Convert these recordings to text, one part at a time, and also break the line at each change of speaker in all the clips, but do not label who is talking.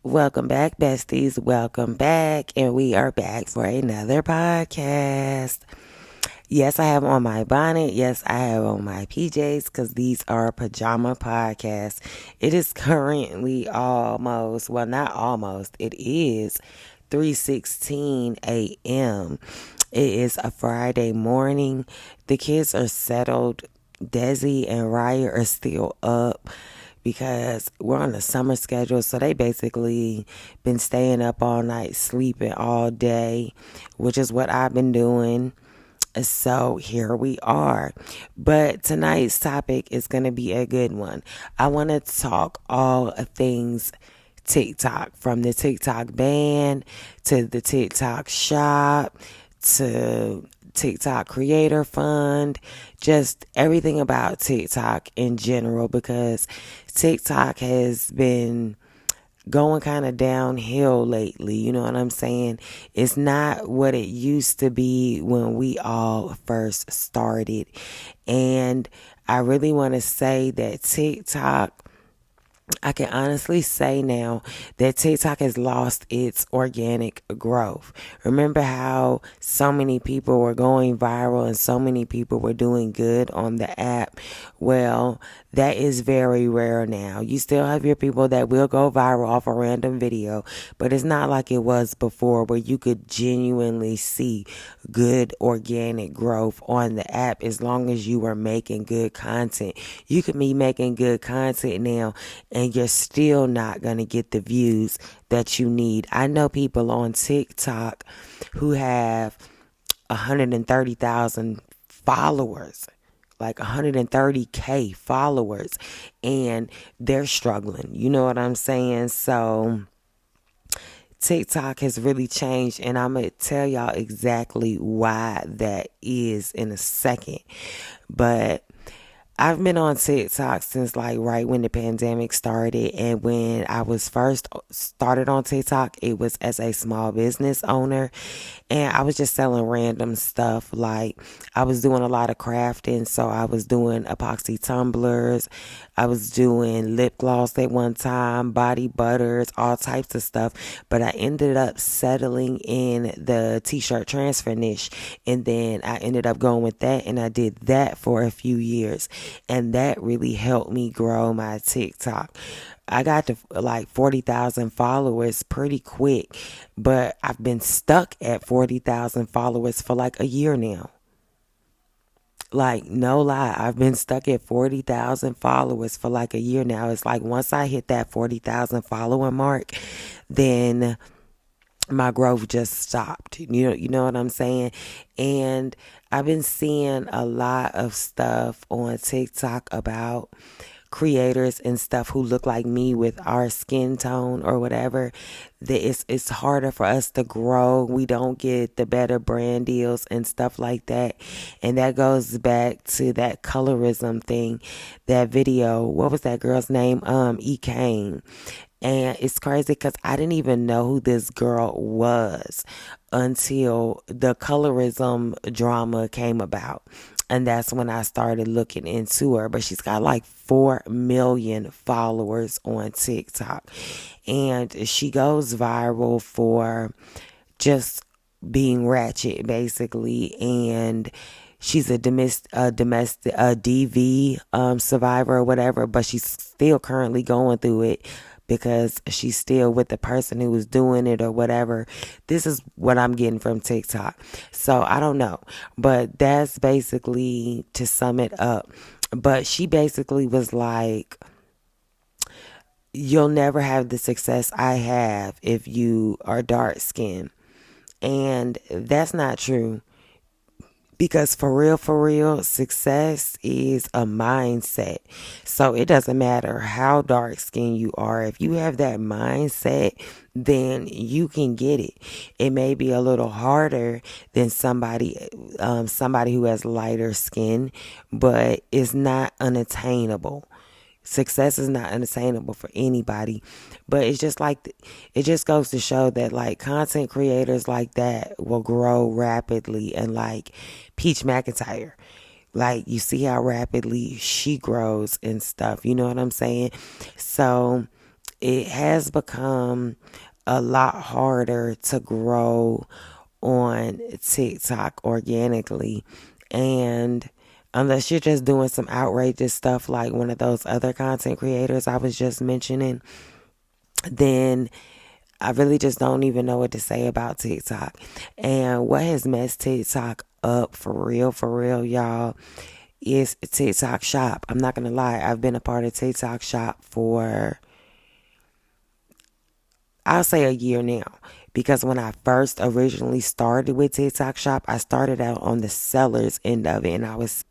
Welcome back, besties. Welcome back. And we are back for another podcast. Yes, I have on my bonnet. Yes, I have on my PJs because these are pajama podcasts. It is currently almost, well, not almost, it is 3:16 a.m. It is a Friday morning. The kids are settled. Desi and Raya are still up because we're on a summer schedule. So they basically been staying up all night, sleeping all day, which is what I've been doing. So here we are. But tonight's topic is going to be a good one. I want to talk all things TikTok, from the TikTok ban to the TikTok shop to TikTok Creator Fund, just everything about TikTok in general, because TikTok has been going kind of downhill lately. You know what I'm saying? It's not what it used to be when we all first started. And I really want to say that I can honestly say now that TikTok has lost its organic growth. Remember how so many people were going viral and so many people were doing good on the app? Well, that is very rare now. You still have your people that will go viral off a random video, but it's not like it was before where you could genuinely see good organic growth on the app as long as you were making good content. You could be making good content now and you're still not going to get the views that you need. I know people on TikTok who have 130,000 followers, like 130K followers, and they're struggling. You know what I'm saying? So TikTok has really changed, and I'm going to tell y'all exactly why that is in a second. But I've been on TikTok since like right when the pandemic started. And when I was first started on TikTok, it was as a small business owner. And I was just selling random stuff. Like I was doing a lot of crafting. So I was doing epoxy tumblers. I was doing lip gloss at one time, body butters, all types of stuff. But I ended up settling in the t-shirt transfer niche. And then I ended up going with that. And I did that for a few years. And that really helped me grow my TikTok. I got to like 40,000 followers pretty quick, but I've been stuck at 40,000 followers for like a year now. Like, no lie, I've been stuck at 40,000 followers for like a year now. It's like once I hit that 40,000 follower mark, then my growth just stopped. You know what I'm saying? And I've been seeing a lot of stuff on TikTok about creators and stuff who look like me with our skin tone or whatever, that it's harder for us to grow. We don't get the better brand deals and stuff like that. And that goes back to that colorism thing, that video. What was that girl's name? E Kane. And it's crazy because I didn't even know who this girl was until the colorism drama came about. And that's when I started looking into her. But she's got like 4 million followers on TikTok. And she goes viral for just being ratchet, basically. And she's a domestic DV survivor or whatever, but she's still currently going through it because she's still with the person who was doing it or whatever. This is what I'm getting from TikTok. So I don't know, but that's basically to sum it up. But she basically was like, you'll never have the success I have if you are dark skinned. And that's not true. Because for real, success is a mindset. So it doesn't matter how dark skinned you are. If you have that mindset, then you can get it. It may be a little harder than somebody who has lighter skin, but it's not unattainable. Success is not unattainable for anybody, but it's just like, it just goes to show that like content creators like that will grow rapidly. And like Peach McIntyre, like you see how rapidly she grows and stuff, you know what I'm saying? So it has become a lot harder to grow on TikTok organically. And unless you're just doing some outrageous stuff like one of those other content creators I was just mentioning, then I really just don't even know what to say about TikTok. And what has messed TikTok up for real, y'all, is TikTok Shop. I'm not gonna lie, I've been a part of TikTok Shop for, I'll say, a year now. Because when I first originally started with TikTok Shop, I started out on the seller's end of it, and I was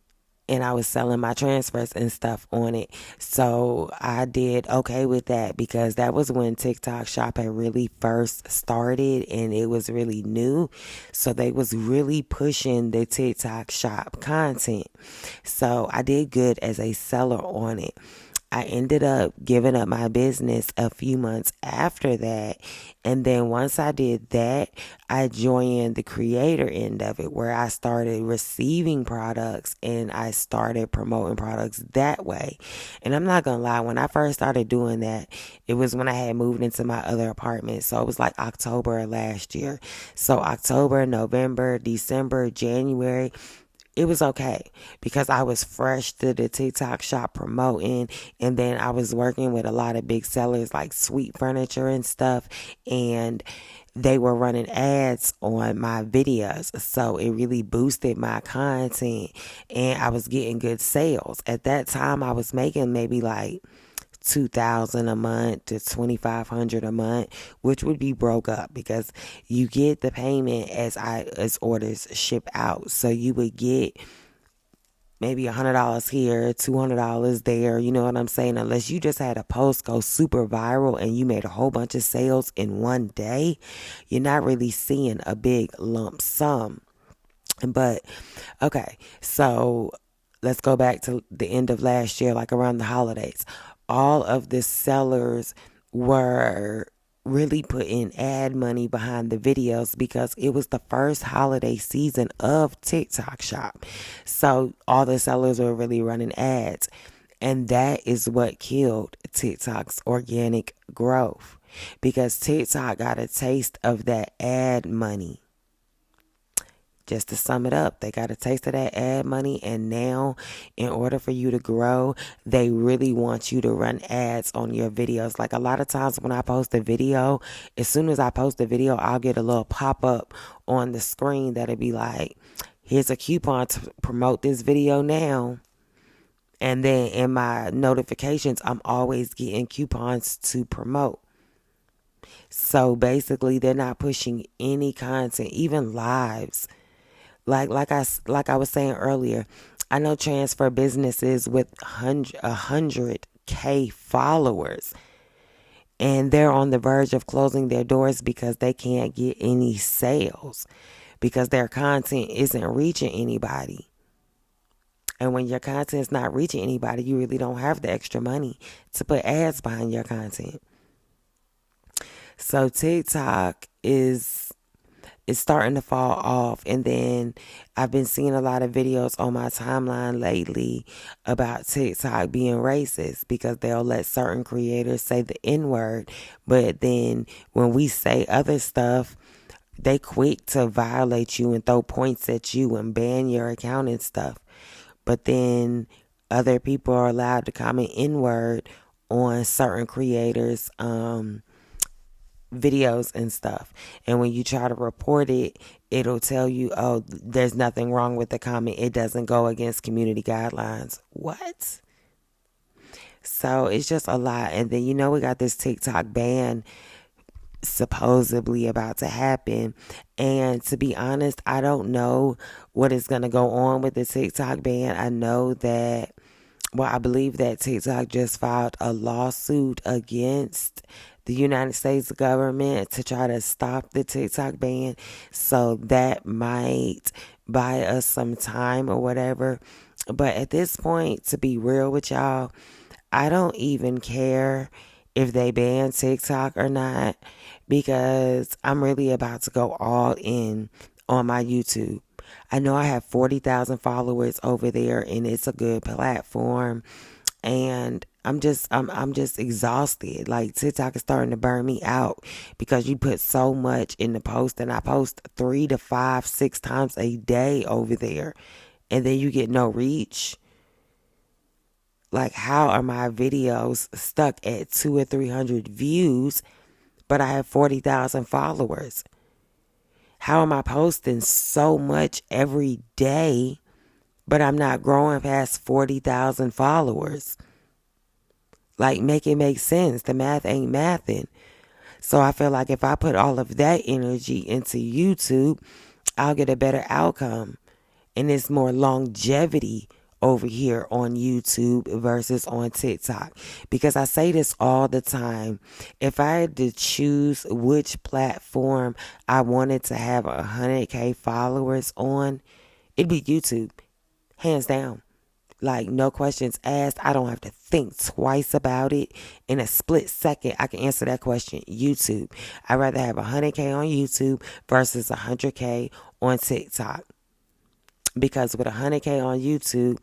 selling my transfers and stuff on it. So I did okay with that because that was when TikTok Shop had really first started and it was really new. So they was really pushing the TikTok Shop content. So I did good as a seller on it. I ended up giving up my business a few months after that. And then once I did that, I joined the creator end of it where I started receiving products and I started promoting products that way. And I'm not going to lie, when I first started doing that, it was when I had moved into my other apartment. So it was like October of last year. So October, November, December, January, it was okay because I was fresh to the TikTok Shop promoting, and then I was working with a lot of big sellers like Sweet Furniture and stuff, and they were running ads on my videos. So it really boosted my content and I was getting good sales. At that time, I was making maybe like 2,000 a month to 2,500 a month, which would be broke up because you get the payment as orders ship out. So you would get maybe $100 here, $200 there, you know what I'm saying? Unless you just had a post go super viral and you made a whole bunch of sales in one day, you're not really seeing a big lump sum. But okay, so let's go back to the end of last year, like around the holidays. All of the sellers were really putting ad money behind the videos because it was the first holiday season of TikTok Shop. So all the sellers were really running ads. And that is what killed TikTok's organic growth because TikTok got a taste of that ad money. Just to sum it up, they got a taste of that ad money, and now in order for you to grow, they really want you to run ads on your videos. Like a lot of times when I post a video, as soon as I post a video, I'll get a little pop-up on the screen that'll be like, here's a coupon to promote this video now. And then in my notifications, I'm always getting coupons to promote. So basically, they're not pushing any content, even lives. Like I was saying earlier, I know transfer businesses with 100K followers, and they're on the verge of closing their doors because they can't get any sales because their content isn't reaching anybody. And when your content's not reaching anybody, you really don't have the extra money to put ads behind your content. So TikTok is starting to fall off. And then I've been seeing a lot of videos on my timeline lately about TikTok being racist because they'll let certain creators say the N word. But then when we say other stuff, they quick to violate you and throw points at you and ban your account and stuff. But then other people are allowed to comment N word on certain creators' videos and stuff. And when you try to report it, it'll tell you, oh, there's nothing wrong with the comment. It doesn't go against community guidelines. What? So it's just a lot. And then, we got this TikTok ban supposedly about to happen. And to be honest, I don't know what is going to go on with the TikTok ban. I believe that TikTok just filed a lawsuit against the United States government to try to stop the TikTok ban. So that might buy us some time or whatever. But at this point, to be real with y'all, I don't even care if they ban TikTok or not because I'm really about to go all in on my YouTube. I know I have 40,000 followers over there and it's a good platform. And I'm just exhausted. Like TikTok is starting to burn me out because you put so much in the post, and I post 3 to 5, 6 times a day over there, and then you get no reach. Like, how are my videos stuck at 200 or 300 views, but I have 40,000 followers? How am I posting so much every day, but I'm not growing past 40,000 followers? Like, make it make sense. The math ain't mathing. So I feel like if I put all of that energy into YouTube, I'll get a better outcome. And it's more longevity over here on YouTube versus on TikTok. Because I say this all the time. If I had to choose which platform I wanted to have 100K followers on, it'd be YouTube. Hands down. Like, no questions asked. I don't have to think twice about it. In a split second, I can answer that question. YouTube. I'd rather have 100K on YouTube versus 100K on TikTok. Because with 100K on YouTube,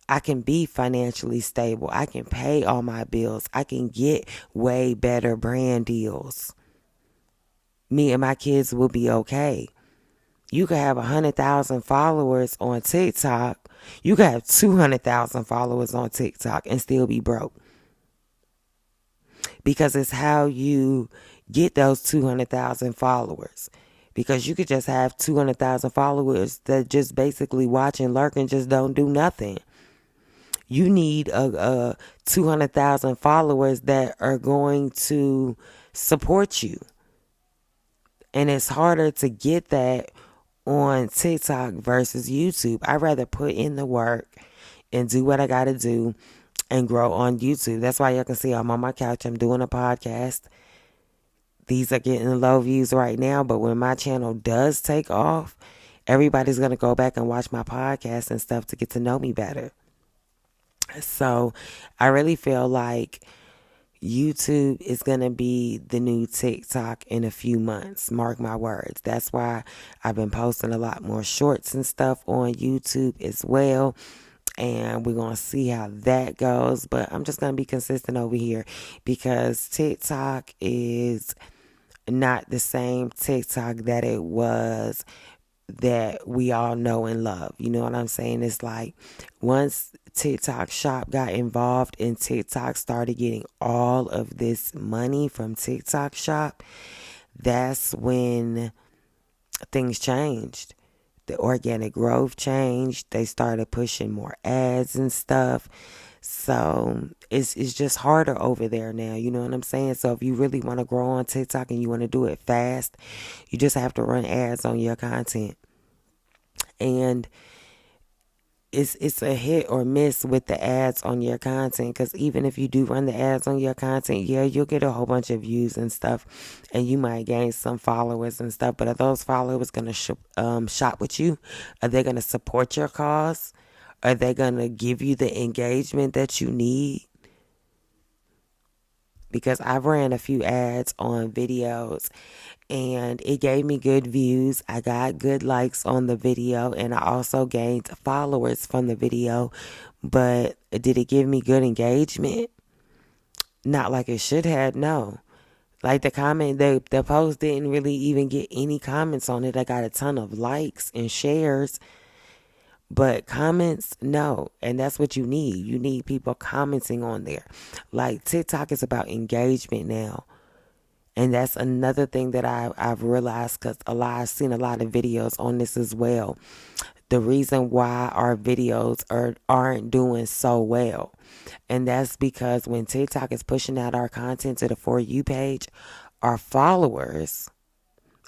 I can be financially stable. I can pay all my bills. I can get way better brand deals. Me and my kids will be okay. You could have 100,000 followers on TikTok. You could have 200,000 followers on TikTok and still be broke. Because it's how you get those 200,000 followers. Because you could just have 200,000 followers that just basically watch and lurk and just don't do nothing. You need a 200,000 followers that are going to support you. And it's harder to get that on TikTok versus YouTube. I'd rather put in the work and do what I got to do and grow on YouTube. That's why y'all can see I'm on my couch. I'm doing a podcast. These are getting low views right now, but when my channel does take off, everybody's going to go back and watch my podcast and stuff to get to know me better. So I really feel like YouTube is going to be the new TikTok in a few months. Mark my words. That's why I've been posting a lot more shorts and stuff on YouTube as well. And we're going to see how that goes. But I'm just going to be consistent over here because TikTok is not the same TikTok that it was that we all know and love. You know what I'm saying? It's like once TikTok Shop got involved and TikTok started getting all of this money from TikTok Shop, that's when things changed. The organic growth changed. They started pushing more ads and stuff. So it's just harder over there now. You know what I'm saying? So if you really want to grow on TikTok and you want to do it fast, you just have to run ads on your content. And it's a hit or miss with the ads on your content, because even if you do run the ads on your content, yeah, you'll get a whole bunch of views and stuff, and you might gain some followers and stuff. But are those followers going to shop with you? Are they going to support your cause? Are they going to give you the engagement that you need? Because I've ran a few ads on videos and it gave me good views. I got good likes on the video and I also gained followers from the video. But did it give me good engagement? Not like it should have, no. Like the post didn't really even get any comments on it. I got a ton of likes and shares. But comments, no. And that's what you need. You need people commenting on there. Like TikTok is about engagement now. And that's another thing that I've realized, because I've seen a lot of videos on this as well. The reason why our videos aren't doing so well. And that's because when TikTok is pushing out our content to the For You page, our followers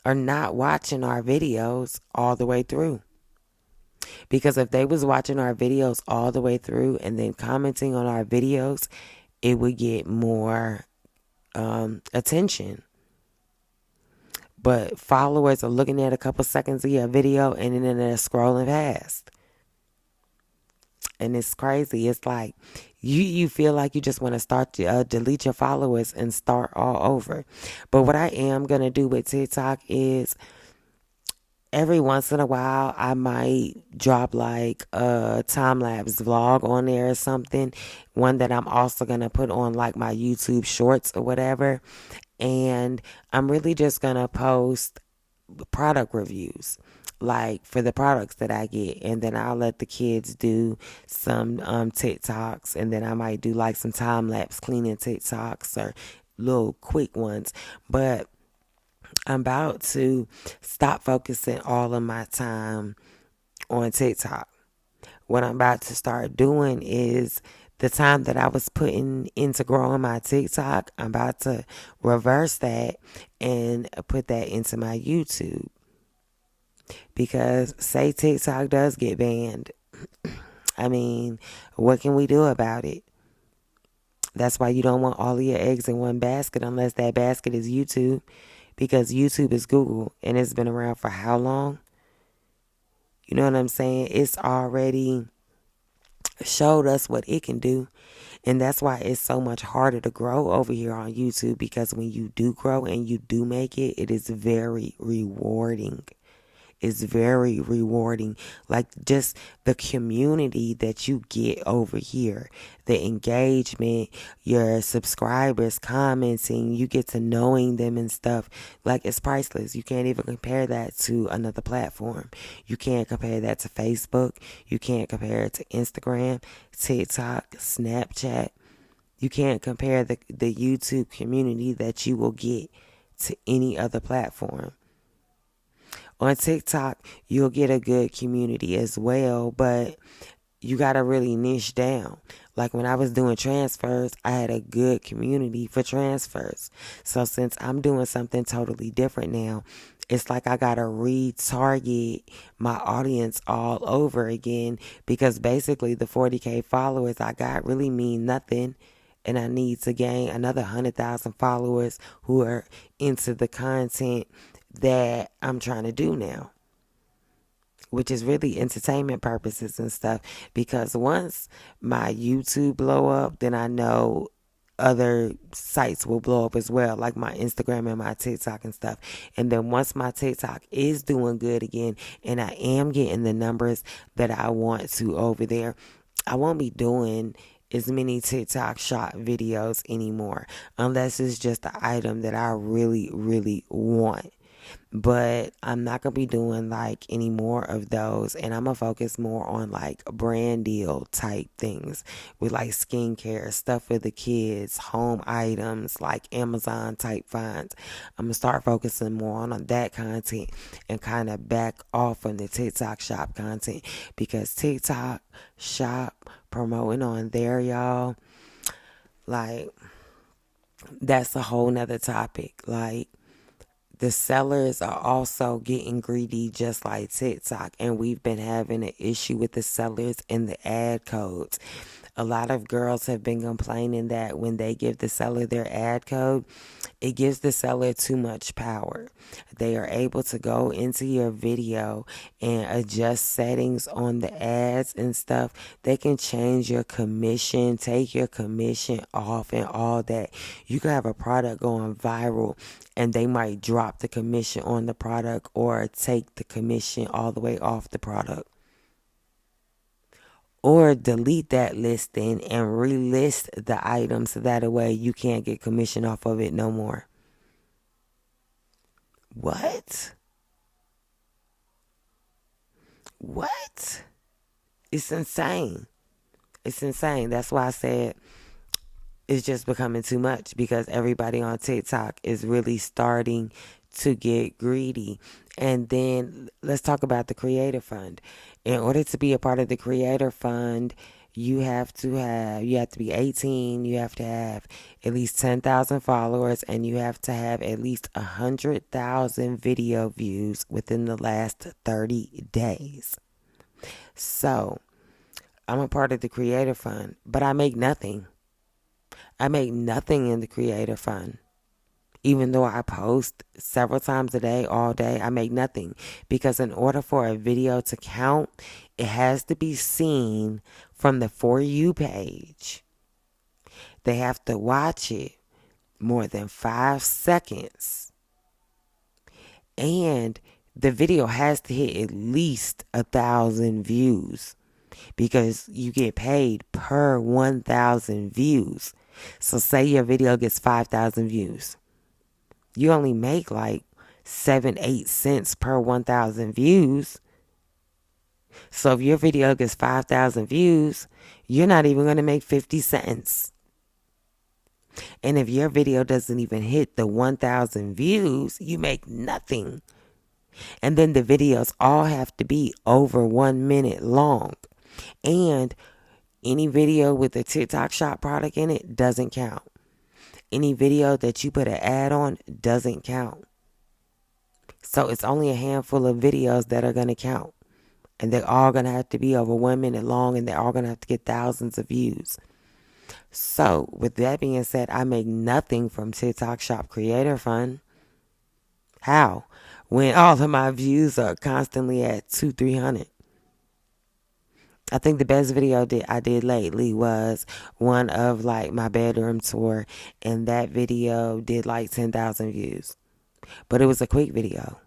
are not watching our videos all the way through. Because if they was watching our videos all the way through and then commenting on our videos, it would get more attention. But followers are looking at a couple seconds of your video and then they're scrolling past. And it's crazy. It's like you feel like you just want to start to delete your followers and start all over. But what I am going to do with TikTok is every once in a while I might drop like a time lapse vlog on there or something. One that I'm also gonna put on like my YouTube shorts or whatever. And I'm really just gonna post product reviews like for the products that I get, and then I'll let the kids do some TikToks, and then I might do like some time lapse cleaning TikToks or little quick ones. But I'm about to stop focusing all of my time on TikTok. What I'm about to start doing is the time that I was putting into growing my TikTok, I'm about to reverse that and put that into my YouTube. Because say TikTok does get banned, I mean, what can we do about it? That's why you don't want all of your eggs in one basket unless that basket is YouTube. Because YouTube is Google and it's been around for how long? You know what I'm saying? It's already showed us what it can do. And that's why it's so much harder to grow over here on YouTube, because when you do grow and you do make it, it is very rewarding. Is very rewarding. Like just the community that you get over here, the engagement, your subscribers commenting, you get to knowing them and stuff. Like it's priceless. You can't even compare that to another platform. You can't compare that to Facebook. You can't compare it to Instagram, TikTok, Snapchat. You can't compare the YouTube community that you will get to any other platform. On TikTok, you'll get a good community as well, but you got to really niche down. Like when I was doing transfers, I had a good community for transfers. So since I'm doing something totally different now, it's like I got to retarget my audience all over again, because basically the 40K followers I got really mean nothing. And I need to gain another 100,000 followers who are into the content that I'm trying to do now, which is really entertainment purposes and stuff. Because once my YouTube blow up, then I know other sites will blow up as well, like my Instagram and my TikTok and stuff. And then once my TikTok is doing good again and I am getting the numbers that I want to over there, I won't be doing as many TikTok shot videos anymore, unless it's just the item that I really, really want. But I'm not going to be doing like any more of those. And I'm going to focus more on like brand deal type things with like skincare, stuff for the kids, home items, like Amazon type finds. I'm going to start focusing more on that content and kind of back off from the TikTok shop content, because TikTok shop promoting on there, y'all, like that's a whole nother topic. Like, the sellers are also getting greedy just like TikTok, and we've been having an issue with the sellers and the ad codes. A lot of girls have been complaining that when they give the seller their ad code, it gives the seller too much power. They are able to go into your video and adjust settings on the ads and stuff. They can change your commission, take your commission off and all that. You could have a product going viral and they might drop the commission on the product or take the commission all the way off the product, or delete that listing and relist the item so that way you can't get commission off of it no more. What? What? It's insane. It's insane. That's why I said it's just becoming too much, because everybody on TikTok is really starting to get greedy. And then let's talk about the Creator Fund. In order to be a part of the Creator Fund, you have to be 18, you have to have at least 10,000 followers, and you have to have at least 100,000 video views within the last 30 days. So, I'm a part of the Creator Fund, but I make nothing. I make nothing in the Creator Fund. Even though I post several times a day, all day, I make nothing. Because in order for a video to count, it has to be seen from the For You page. They have to watch it more than 5 seconds. And the video has to hit at least 1,000 views because you get paid per 1,000 views. So say your video gets 5,000 views. You only make like 7-8 cents per 1,000 views. So if your video gets 5,000 views, you're not even going to make 50 cents. And if your video doesn't even hit the 1,000 views, you make nothing. And then the videos all have to be over 1 minute long. And any video with a TikTok Shop product in it doesn't count. Any video that you put an ad on doesn't count. So it's only a handful of videos that are going to count. And they're all going to have to be over 1 minute long, and they're all going to have to get thousands of views. So with that being said, I make nothing from TikTok Shop Creator Fund. How? When all of my views are constantly at 200-300. I think the best video I did lately was one of like my bedroom tour, and that video did like 10,000 views. But it was a quick video.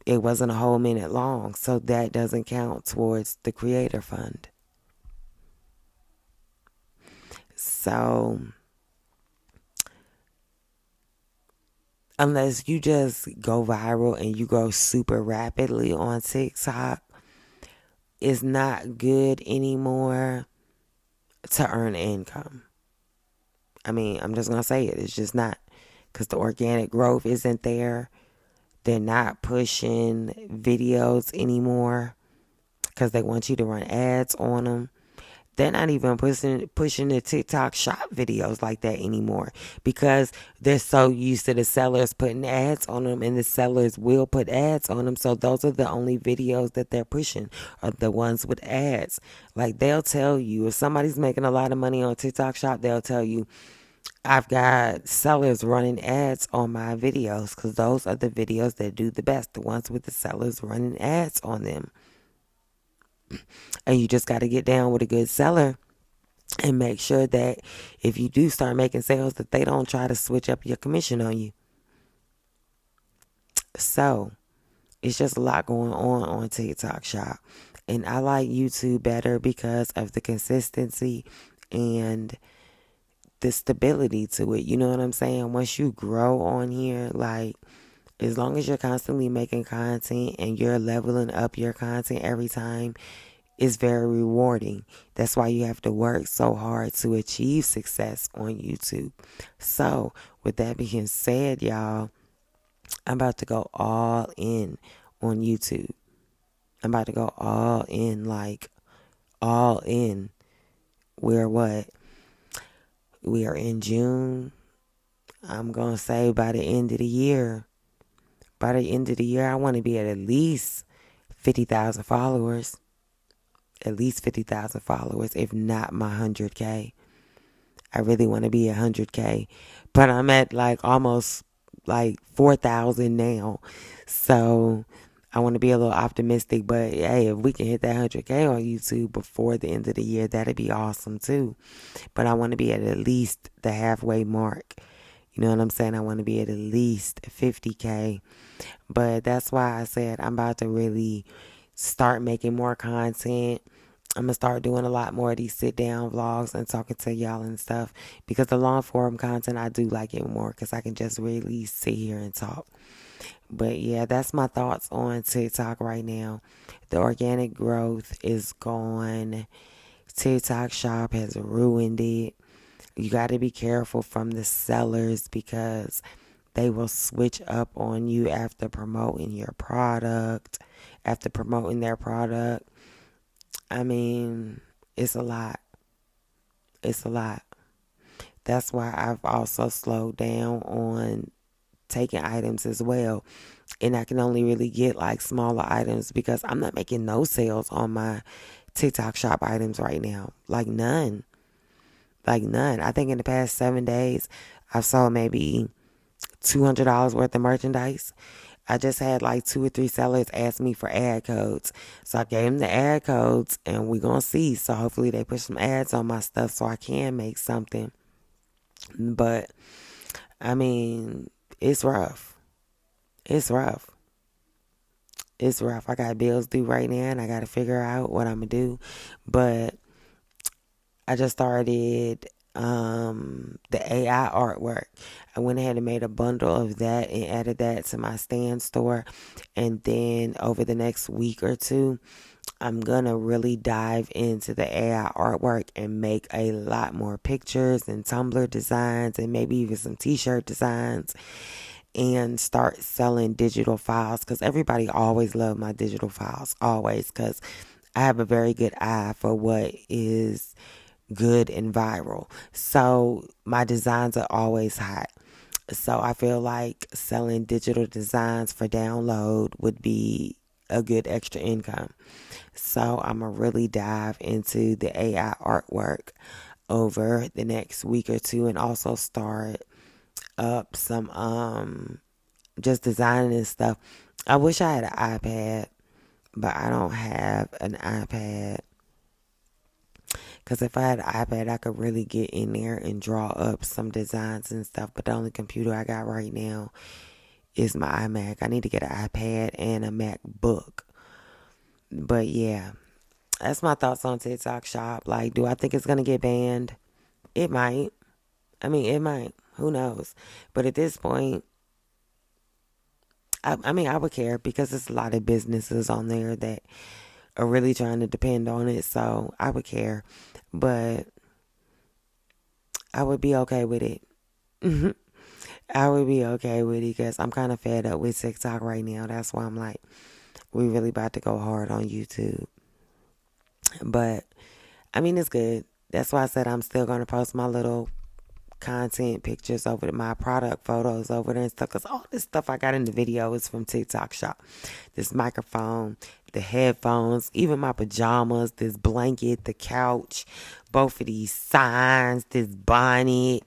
It wasn't a whole minute long, so that doesn't count towards the creator fund. So unless you just go viral and you grow super rapidly on TikTok, it's not good anymore to earn income. I mean, I'm just going to say it. It's just not, because the organic growth isn't there. They're not pushing videos anymore because they want you to run ads on them. They're not even pushing the TikTok Shop videos like that anymore because they're so used to the sellers putting ads on them, and the sellers will put ads on them. So those are the only videos that they're pushing, are the ones with ads. Like, they'll tell you, if somebody's making a lot of money on TikTok Shop, they'll tell you, I've got sellers running ads on my videos, because those are the videos that do the best, the ones with the sellers running ads on them. And you just got to get down with a good seller and make sure that if you do start making sales, that they don't try to switch up your commission on you. So it's just a lot going on TikTok Shop. And I like YouTube better because of the consistency and the stability to it. You know what I'm saying? Once you grow on here, like, as long as you're constantly making content and you're leveling up your content every time, it's very rewarding. That's why you have to work so hard to achieve success on YouTube. So with that being said, y'all, I'm about to go all in on YouTube. I'm about to go all in, like all in. We're what? We are in June. I'm going to say by the end of the year, I want to be at least 50,000 followers. At least 50,000 followers, if not my 100K. I really want to be at 100K. But I'm at like almost like 4,000 now. So I want to be a little optimistic. But hey, if we can hit that 100K on YouTube before the end of the year, that'd be awesome too. But I want to be at least the halfway mark. You know what I'm saying? I want to be at least 50K. But that's why I said I'm about to really start making more content. I'm going to start doing a lot more of these sit down vlogs and talking to y'all and stuff, because the long form content, I do like it more because I can just really sit here and talk. But yeah, that's my thoughts on TikTok right now. The organic growth is gone. TikTok Shop has ruined it. You got to be careful from the sellers because they will switch up on you after promoting your product, after promoting their product. I mean, it's a lot. It's a lot. That's why I've also slowed down on taking items as well. And I can only really get like smaller items because I'm not making no sales on my TikTok Shop items right now. Like none. Like none. I think in the past 7 days, I've sold maybe $200 worth of merchandise. I just had like 2 or 3 sellers ask me for ad codes. So I gave them the ad codes and we're going to see. So hopefully they put some ads on my stuff so I can make something. But I mean, it's rough. It's rough. It's rough. I got bills due right now and I got to figure out what I'm going to do. But I just started the AI artwork. I went ahead and made a bundle of that and added that to my stand store. And then over the next week or two, I'm gonna really dive into the AI artwork and make a lot more pictures and Tumblr designs and maybe even some t-shirt designs and start selling digital files because everybody always loved my digital files, always, because I have a very good eye for what is good and viral. So my designs are always hot. So I feel like selling digital designs for download would be a good extra income. So I'm going to really dive into the AI artwork over the next week or two and also start up some just designing and stuff. I wish I had an iPad, but I don't have an iPad. Because if I had an iPad, I could really get in there and draw up some designs and stuff. But the only computer I got right now is my iMac. I need to get an iPad and a MacBook. But yeah, that's my thoughts on TikTok Shop. Like, do I think it's going to get banned? It might. I mean, it might. Who knows? But at this point, I mean, I would care because there's a lot of businesses on there that are really trying to depend on it. So I would care. But I would be okay with it. I would be okay with it because I'm kind of fed up with TikTok right now. That's why I'm like, we really about to go hard on YouTube. But I mean, it's good. That's why I said I'm still going to post my little content pictures over my product photos over there and stuff. Because all this stuff I got in the video is from TikTok Shop. This microphone, the headphones, even my pajamas, this blanket, the couch, both of these signs, this bonnet,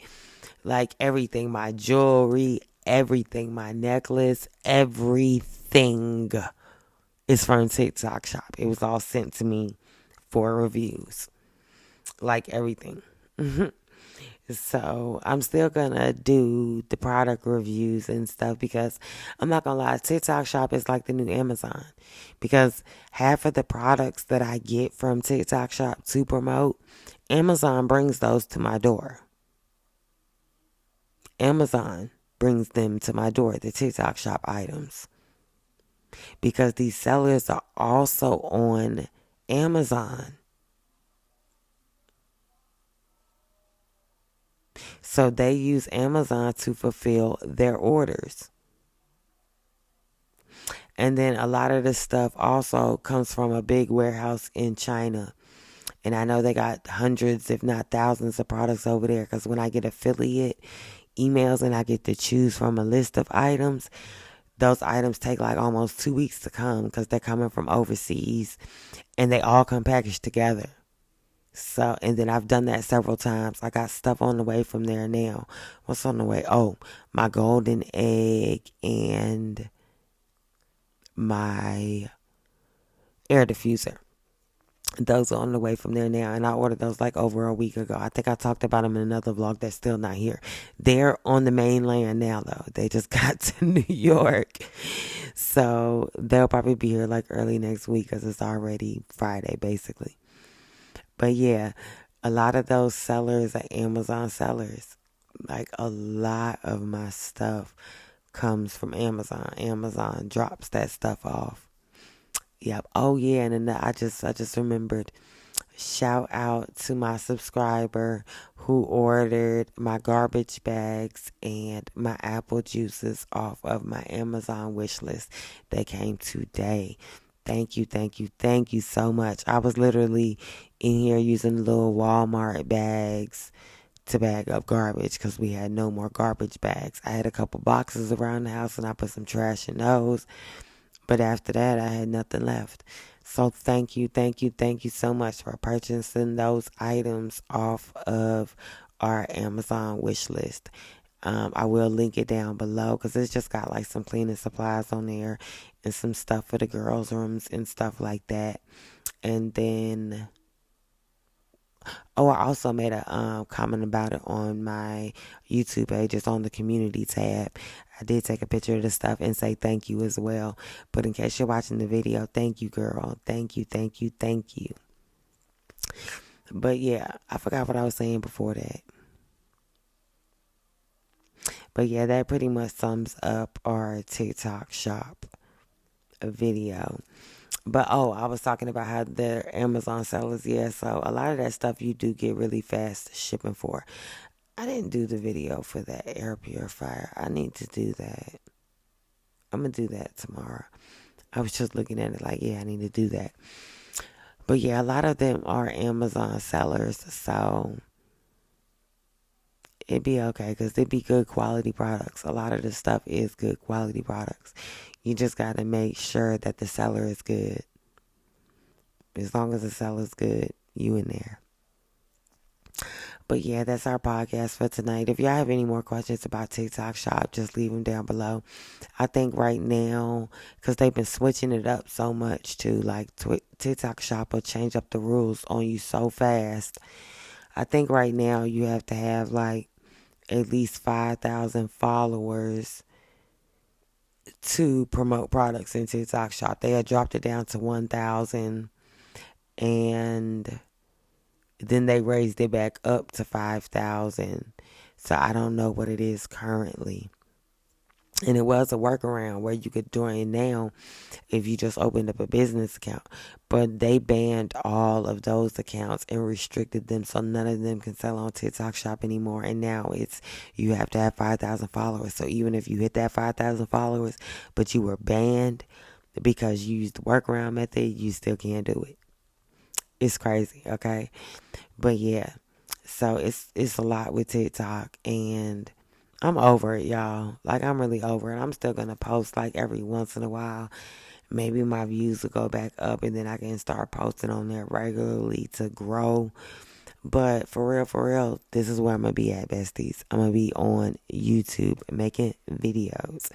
like everything, my jewelry, everything, my necklace, everything is from TikTok Shop. It was all sent to me for reviews, like everything. So I'm still gonna do the product reviews and stuff because I'm not gonna lie, TikTok Shop is like the new Amazon because half of the products that I get from TikTok Shop to promote, Amazon brings those to my door. Amazon brings them to my door, the TikTok Shop items, because these sellers are also on Amazon. So they use Amazon to fulfill their orders. And then a lot of this stuff also comes from a big warehouse in China. And I know they got hundreds, if not thousands, of products over there because when I get affiliate emails and I get to choose from a list of items, those items take like almost 2 weeks to come because they're coming from overseas and they all come packaged together. So, and then I've done that several times. I got stuff on the way from there now. What's on the way? Oh, my golden egg and my air diffuser. Those are on the way from there now, and I ordered those like over a week ago. I think I talked about them in another vlog that's still not here. They're on the mainland now, though. They just got to New York. So they'll probably be here like early next week because it's already Friday, basically. But yeah, a lot of those sellers are Amazon sellers. Like a lot of my stuff comes from Amazon. Amazon drops that stuff off. Yep. Oh yeah, and then I just remembered. Shout out to my subscriber who ordered my garbage bags and my apple juices off of my Amazon wish list. They came today. Thank you, thank you, thank you so much. I was literally in here using little Walmart bags to bag up garbage because we had no more garbage bags. I had a couple boxes around the house and I put some trash in those. But after that, I had nothing left. So thank you, thank you, thank you so much for purchasing those items off of our Amazon wish list. I will link it down below because it's just got like some cleaning supplies on there and some stuff for the girls' rooms and stuff like that. And then Oh, I also made a comment about it on my YouTube page. It's on the community tab. I did take a picture of the stuff and say thank you as well. But in case you're watching the video, thank you, girl. Thank you, thank you, thank you. But yeah, I forgot what I was saying before that. But yeah, that pretty much sums up our TikTok shop video. But I was talking about how the Amazon sellers, yeah, so a lot of that stuff you do get really fast shipping for. I didn't do the video for that air purifier. I need to do that. I'm going to do that tomorrow. I was just looking at it like, yeah, I need to do that. But yeah, a lot of them are Amazon sellers, so it'd be okay because it'd be good quality products. A lot of the stuff is good quality products. You just got to make sure that the seller is good. As long as the seller's good, you in there. But yeah, that's our podcast for tonight. If y'all have any more questions about TikTok Shop, just leave them down below. I think right now, because they've been switching it up so much too, like TikTok Shop will change up the rules on you so fast. I think right now you have to have like at least 5,000 followers to promote products in TikTok Shop. They had dropped it down to 1,000 and then they raised it back up to 5,000. So I don't know what it is currently. And it was a workaround where you could join now if you just opened up a business account. But they banned all of those accounts and restricted them so none of them can sell on TikTok Shop anymore. And now it's you have to have 5,000 followers. So even if you hit that 5,000 followers, but you were banned because you used the workaround method, you still can't do it. It's crazy, okay? But yeah, so it's a lot with TikTok, and I'm over it, y'all. Like, I'm really over it. I'm still going to post, like, every once in a while. Maybe my views will go back up, and then I can start posting on there regularly to grow. But for real, this is where I'm going to be at, besties. I'm going to be on YouTube making videos.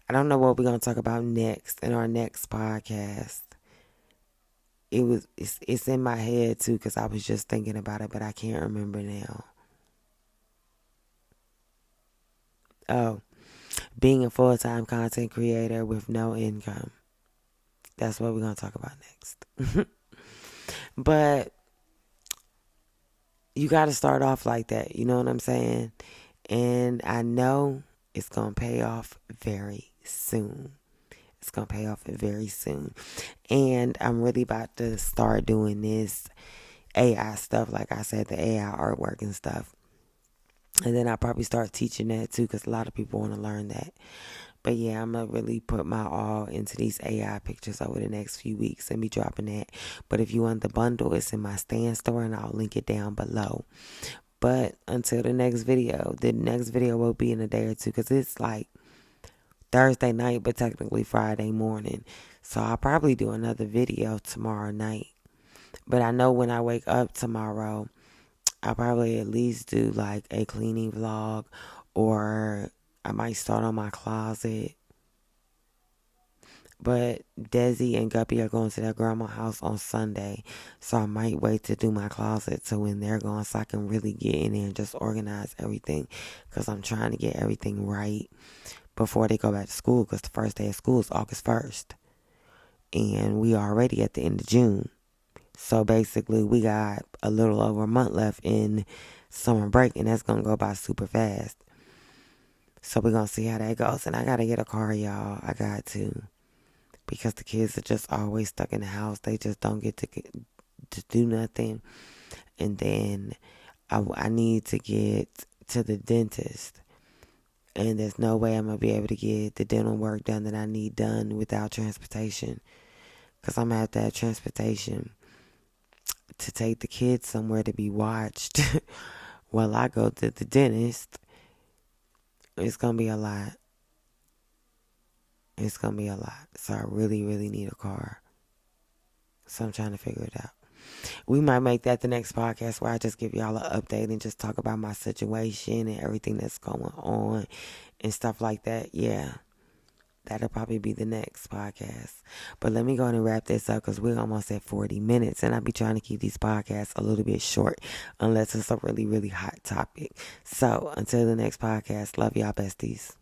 I don't know what we're going to talk about next in our next podcast. It's in my head too because I was just thinking about it, but I can't remember now. Oh, being a full-time content creator with no income. That's what we're going to talk about next. But you got to start off like that. You know what I'm saying? And I know it's going to pay off very soon. It's going to pay off very soon. And I'm really about to start doing this AI stuff. Like I said, the AI artwork and stuff. And then I'll probably start teaching that too because a lot of people want to learn that. But yeah, I'm going to really put my all into these AI pictures over the next few weeks and be dropping that. But if you want the bundle, it's in my Stan store and I'll link it down below. But until the next video will be in a day or two because it's like Thursday night, but technically Friday morning. So I'll probably do another video tomorrow night. But I know when I wake up tomorrow, I'll probably at least do like a cleaning vlog, or I might start on my closet. But Desi and Guppy are going to their grandma's house on Sunday. So I might wait to do my closet so when they're gone so I can really get in there and just organize everything. Because I'm trying to get everything right before they go back to school, because the first day of school is August 1st. And we are already at the end of June. So basically we got a little over a month left in summer break, and that's going to go by super fast. So we're going to see how that goes. And I got to get a car, y'all. I got to. Because the kids are just always stuck in the house. They just don't get to do nothing. And then I need to get to the dentist. And there's no way I'm going to be able to get the dental work done that I need done without transportation. Because I'm going to have to have transportation to take the kids somewhere to be watched while I go to the dentist. It's going to be a lot. It's going to be a lot. So I really, really need a car. So I'm trying to figure it out. We might make that the next podcast where I just give y'all an update and just talk about my situation and everything that's going on and stuff like that. Yeah. that'll probably be the next podcast. But let me go and wrap this up because we're almost at 40 minutes. And I'll be trying to keep these podcasts a little bit short unless it's a really, really hot topic. So until the next podcast, love y'all besties.